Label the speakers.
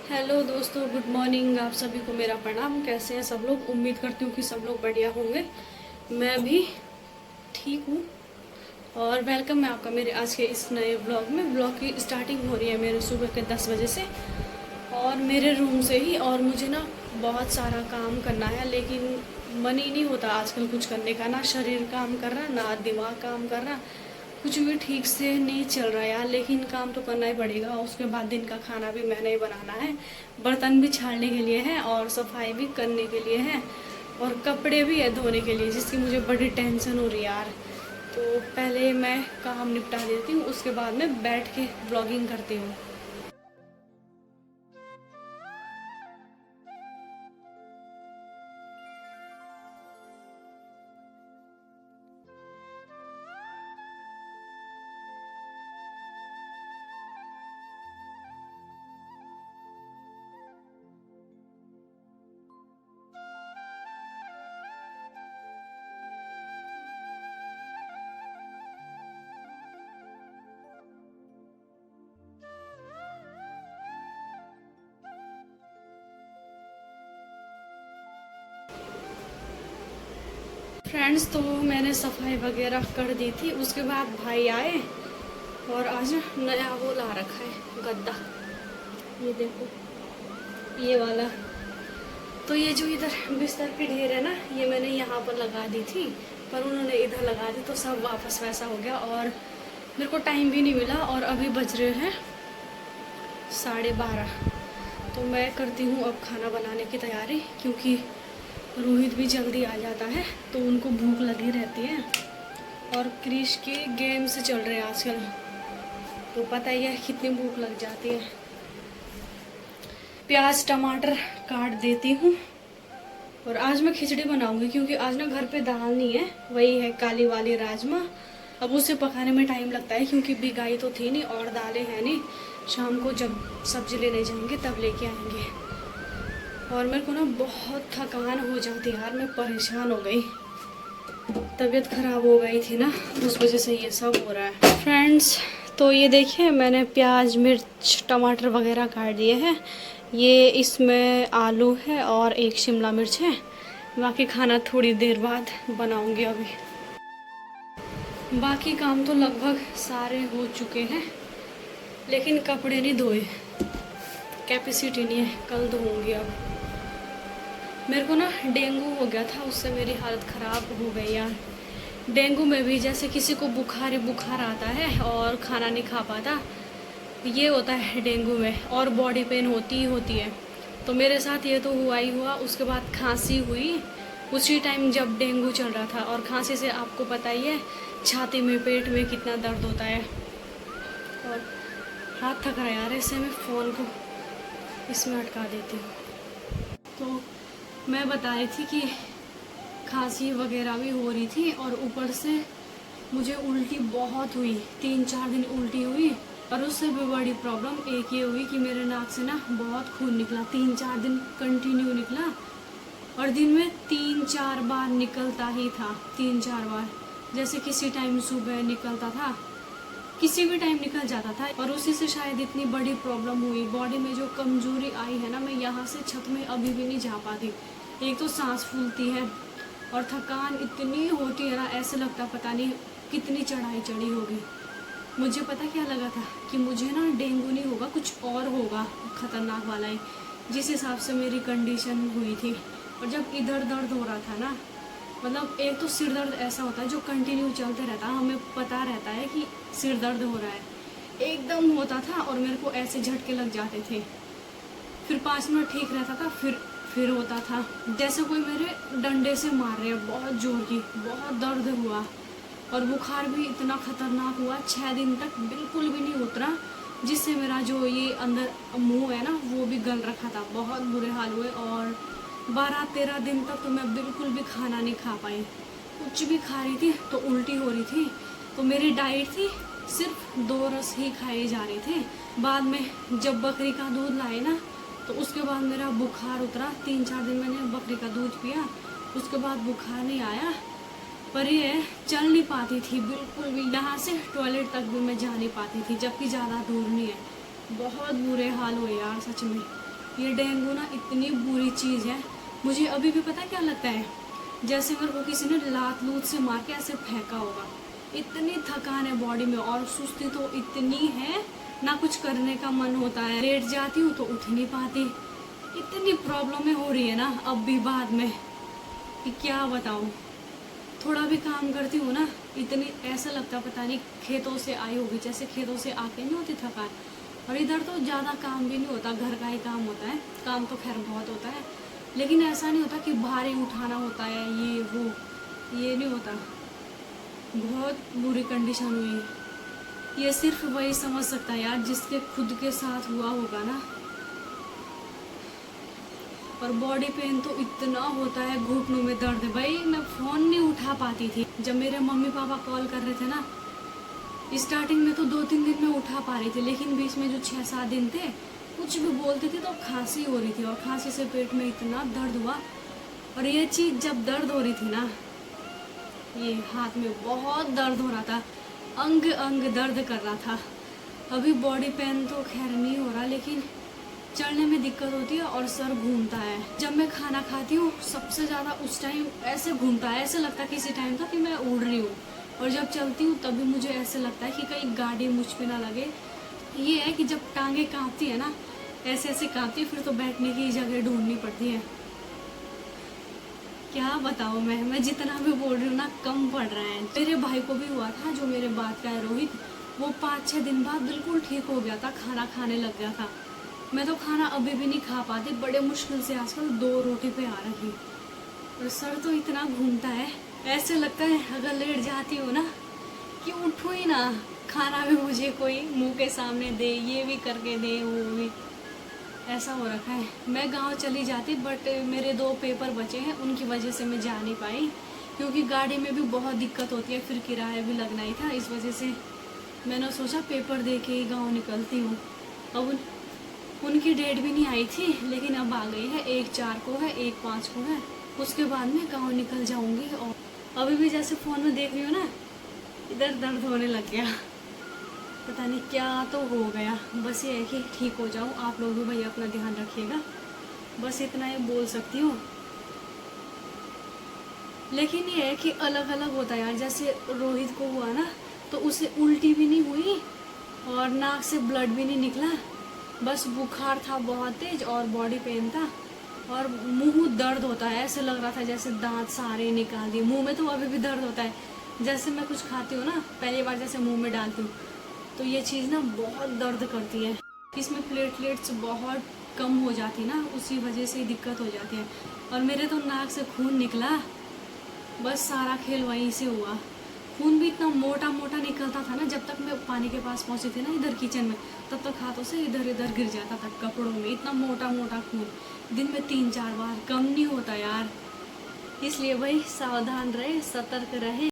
Speaker 1: Hello दोस्तों, good morning. आप सभी को मेरा प्रणाम। कैसे हैं सब लोग? उम्मीद करती हूँ कि सब लोग बढ़िया होंगे। मैं भी ठीक हूँ। और वेलकम है आपका मेरे आज के इस नए व्लॉग में। व्लॉग की स्टार्टिंग हो रही है मेरे सुबह के 10 बजे से और मेरे रूम से ही। और मुझे ना बहुत सारा काम करना है, लेकिन मन ही नहीं होता आजकल कुछ करने का। ना शरीर काम कर रहा, ना दिमाग काम कर रहा, कुछ भी ठीक से नहीं चल रहा यार। लेकिन काम तो करना ही पड़ेगा। उसके बाद दिन का खाना भी मैंने ही बनाना है, बर्तन भी छाड़ने के लिए है और सफाई भी करने के लिए है और कपड़े भी है धोने के लिए, जिसकी मुझे बड़ी टेंशन हो रही है यार। तो पहले मैं काम निपटा देती हूँ, उसके बाद में बैठ के ब्लॉगिंग करती हूँ। फ्रेंड्स, तो मैंने सफाई वगैरह कर दी थी। उसके बाद भाई आए और आज नया वो ला रखा है गद्दा। ये देखो, ये वाला। तो ये जो इधर बिस्तर की ढेर है ना, ये मैंने यहाँ पर लगा दी थी, पर उन्होंने इधर लगा दी तो सब वापस वैसा हो गया और मेरे को टाइम भी नहीं मिला। और अभी बज रहे हैं 12:30। तो मैं करती हूँ अब खाना बनाने की तैयारी, क्योंकि रोहित भी जल्दी आ जाता है तो उनको भूख लगी रहती है। और क्रिश के गेम्स चल रहे हैं आजकल, तो पता ही है कितनी भूख लग जाती है। प्याज टमाटर काट देती हूँ और आज मैं खिचड़ी बनाऊंगी, क्योंकि आज ना घर पे दाल नहीं है, वही है काली वाली राजमा। अब उसे पकाने में टाइम लगता है, क्योंकि बिगाई तो थी नहीं और दालें हैं नहीं। शाम को जब सब्जी लेने जाएंगे तब लेके आएंगे। और मेरे को ना बहुत थकान हो जाती है यार, मैं परेशान हो गई। तबीयत खराब हो गई थी ना, उस वजह से ये सब हो रहा है। फ्रेंड्स, तो ये देखिए मैंने प्याज मिर्च टमाटर वगैरह काट दिए हैं। ये इसमें आलू है और एक शिमला मिर्च है। बाकी खाना थोड़ी देर बाद बनाऊंगी। अभी बाकी काम तो लगभग सारे हो चुके हैं, लेकिन कपड़े नहीं धोए, कैपेसिटी नहीं है, कल धोऊंगी। अब मेरे को ना डेंगू हो गया था, उससे मेरी हालत ख़राब हो गई यार। डेंगू में भी जैसे किसी को बुखार ही बुखार आता है और खाना नहीं खा पाता, ये होता है डेंगू में। और बॉडी पेन होती ही होती है। तो मेरे साथ ये तो हुआ ही हुआ। उसके बाद खांसी हुई उसी टाइम जब डेंगू चल रहा था। और खांसी से आपको पता ही है छाती में पेट में कितना दर्द होता है। और हाथ थक रहा है यार, इससे मैं फ़ोन को इसमें अटका देती हूँ। तो मैं बता रही थी कि खांसी वगैरह भी हो रही थी और ऊपर से मुझे उल्टी बहुत हुई। 3-4 दिन उल्टी हुई। और उससे भी बड़ी प्रॉब्लम एक ये हुई कि मेरे नाक से ना बहुत खून निकला। 3-4 दिन कंटिन्यू निकला और दिन में 3-4 बार निकलता ही था। 3-4 बार, जैसे किसी टाइम सुबह निकलता था, किसी भी टाइम निकल जाता था। और उसी से शायद इतनी बड़ी प्रॉब्लम हुई। बॉडी में जो कमजोरी आई है ना, मैं यहाँ से छत में अभी भी नहीं जा पाती। एक तो सांस फूलती है और थकान इतनी होती है ना, ऐसे लगता पता नहीं कितनी चढ़ाई चढ़ी होगी। मुझे पता क्या लगा था कि मुझे ना डेंगू नहीं होगा, कुछ और होगा खतरनाक वाला ही, जिस हिसाब से मेरी कंडीशन हुई थी। और जब इधर दर्द हो रहा था ना, मतलब एक तो सिर दर्द ऐसा होता है जो कंटिन्यू चलते रहता है, हमें पता रहता है कि सिर दर्द हो रहा है, एकदम होता था और मेरे को ऐसे झटके लग जाते थे। फिर 5 मिनट ठीक रहता था, फिर होता था जैसे कोई मेरे डंडे से मार रहे हैं, बहुत जोर की, बहुत दर्द हुआ। और बुखार भी इतना खतरनाक हुआ, 6 दिन तक बिल्कुल भी नहीं उतरा, जिससे मेरा जो ये अंदर मुंह है ना वो भी गल रखा था। बहुत बुरे हाल हुए और 12-13 दिन तक तो मैं बिल्कुल भी खाना नहीं खा पाई। कुछ भी खा रही थी तो उल्टी हो रही थी। तो मेरी डाइट थी सिर्फ 2 रस ही खाए जा रहे थे। बाद में जब बकरी का दूध लाए ना, तो उसके बाद मेरा बुखार उतरा। 3-4 दिन मैंने बकरी का दूध पिया, उसके बाद बुखार नहीं आया। पर ये चल नहीं पाती थी बिल्कुल भी, यहाँ से टॉयलेट तक भी मैं जा नहीं पाती थी, जबकि ज़्यादा दूर नहीं है। बहुत बुरे हाल हुए यार सच में। ये डेंगू ना इतनी बुरी चीज़ है, मुझे अभी भी पता क्या लगता है, जैसे मेरे को किसी ने लात लूत से मार के ऐसे फेंका होगा। इतनी थकान है बॉडी में और सुस्ती तो इतनी है, ना कुछ करने का मन होता है, लेट जाती हूँ तो उठ नहीं पाती। इतनी प्रॉब्लमें हो रही है ना अब भी बाद में कि क्या बताऊँ। थोड़ा भी काम करती हूँ ना, इतनी ऐसा लगता पता नहीं खेतों से आई होगी, जैसे खेतों से आके नहीं होती थकान। और इधर तो ज़्यादा काम भी नहीं होता, घर का ही काम होता है, काम तो खैर बहुत होता है, लेकिन ऐसा नहीं होता कि भारी उठाना होता है ये वो, ये नहीं होता। बहुत बुरी कंडीशन हुई है। ये सिर्फ वही समझ सकता है यार जिसके खुद के साथ हुआ होगा ना। और बॉडी पेन तो इतना होता है, घुटनों में दर्द है भाई, मैं फ़ोन नहीं उठा पाती थी जब मेरे मम्मी पापा कॉल कर रहे थे ना। स्टार्टिंग में तो 2-3 दिन में उठा पा रही थी, लेकिन बीच में जो 6-7 दिन थे कुछ भी बोलती थी तो खांसी हो रही थी, और खांसी से पेट में इतना दर्द हुआ। और ये चीज़ जब दर्द हो रही थी ना, ये हाथ में बहुत दर्द हो रहा था, अंग अंग दर्द कर रहा था। अभी बॉडी पेन तो खैर नहीं हो रहा, लेकिन चढ़ने में दिक्कत होती है और सर घूमता है। जब मैं खाना खाती हूँ सबसे ज़्यादा उस टाइम ऐसे घूमता है, ऐसे लगता है किसी टाइम था कि मैं उड़ रही हूँ। और जब चलती हूँ तभी मुझे ऐसे लगता है कि कहीं गाड़ी मुझ पे ना लगे। ये है कि जब टांगे कांपती है ना, ऐसे ऐसे कांपती है, फिर तो बैठने की जगह ढूंढनी पड़ती है। क्या बताऊँ मैं जितना भी बोल रही हूँ ना कम पड़ रहा है। मेरे भाई को भी हुआ था, जो मेरे बात का है रोहित, वो 5-6 दिन बाद बिल्कुल ठीक हो गया था, खाना खाने लग गया था। मैं तो खाना अभी भी नहीं खा पाती, बड़े मुश्किल से आजकल 2 रोटी पे आ रही। और सर तो इतना घूमता है, ऐसे लगता है अगर लेट जाती हूँ ना कि उठूँ ही ना, खाना भी मुझे कोई मुंह के सामने दे, ये भी करके दे वो भी। ऐसा हो रखा है। मैं गांव चली जाती, बट मेरे 2 पेपर बचे हैं, उनकी वजह से मैं जा नहीं पाई, क्योंकि गाड़ी में भी बहुत दिक्कत होती है, फिर किराया भी लगना ही था। इस वजह से मैंने सोचा पेपर दे के ही गाँव निकलती हूँ। अब उनकी डेट भी नहीं आई थी, लेकिन अब आ गई है। 1-4 को है, 1-5 को है, उसके बाद में गाँव निकल जाऊंगी। और अभी भी जैसे फ़ोन में देख रही हूँ ना, इधर दर्द होने लग गया, पता नहीं क्या तो हो गया। बस ये है कि ठीक हो जाऊँ। आप लोग भी भैया अपना ध्यान रखिएगा, बस इतना ही बोल सकती हूँ। लेकिन ये है कि अलग अलग होता है यार, जैसे रोहित को हुआ ना तो उसे उल्टी भी नहीं हुई और नाक से ब्लड भी नहीं निकला, बस बुखार था बहुत तेज और बॉडी पेन था और मुंह दर्द होता है। ऐसे लग रहा था जैसे दांत सारे निकाल दिए। मुंह में तो अभी भी दर्द होता है, जैसे मैं कुछ खाती हूँ ना, पहली बार जैसे मुंह में डालती हूँ तो ये चीज़ ना बहुत दर्द करती है। इसमें प्लेटलेट्स बहुत कम हो जाती ना, उसी वजह से दिक्कत हो जाती है। और मेरे तो नाक से खून निकला, बस सारा खेल वहीं से हुआ। खून भी इतना मोटा मोटा निकलता था ना, जब तक मैं पानी के पास पहुंची थी ना इधर किचन में, तब तक हाथों से इधर इधर गिर जाता था कपड़ों में, इतना मोटा मोटा खून। दिन में 3-4 बार, कम नहीं होता यार। इसलिए भाई सावधान रहे, सतर्क रहे।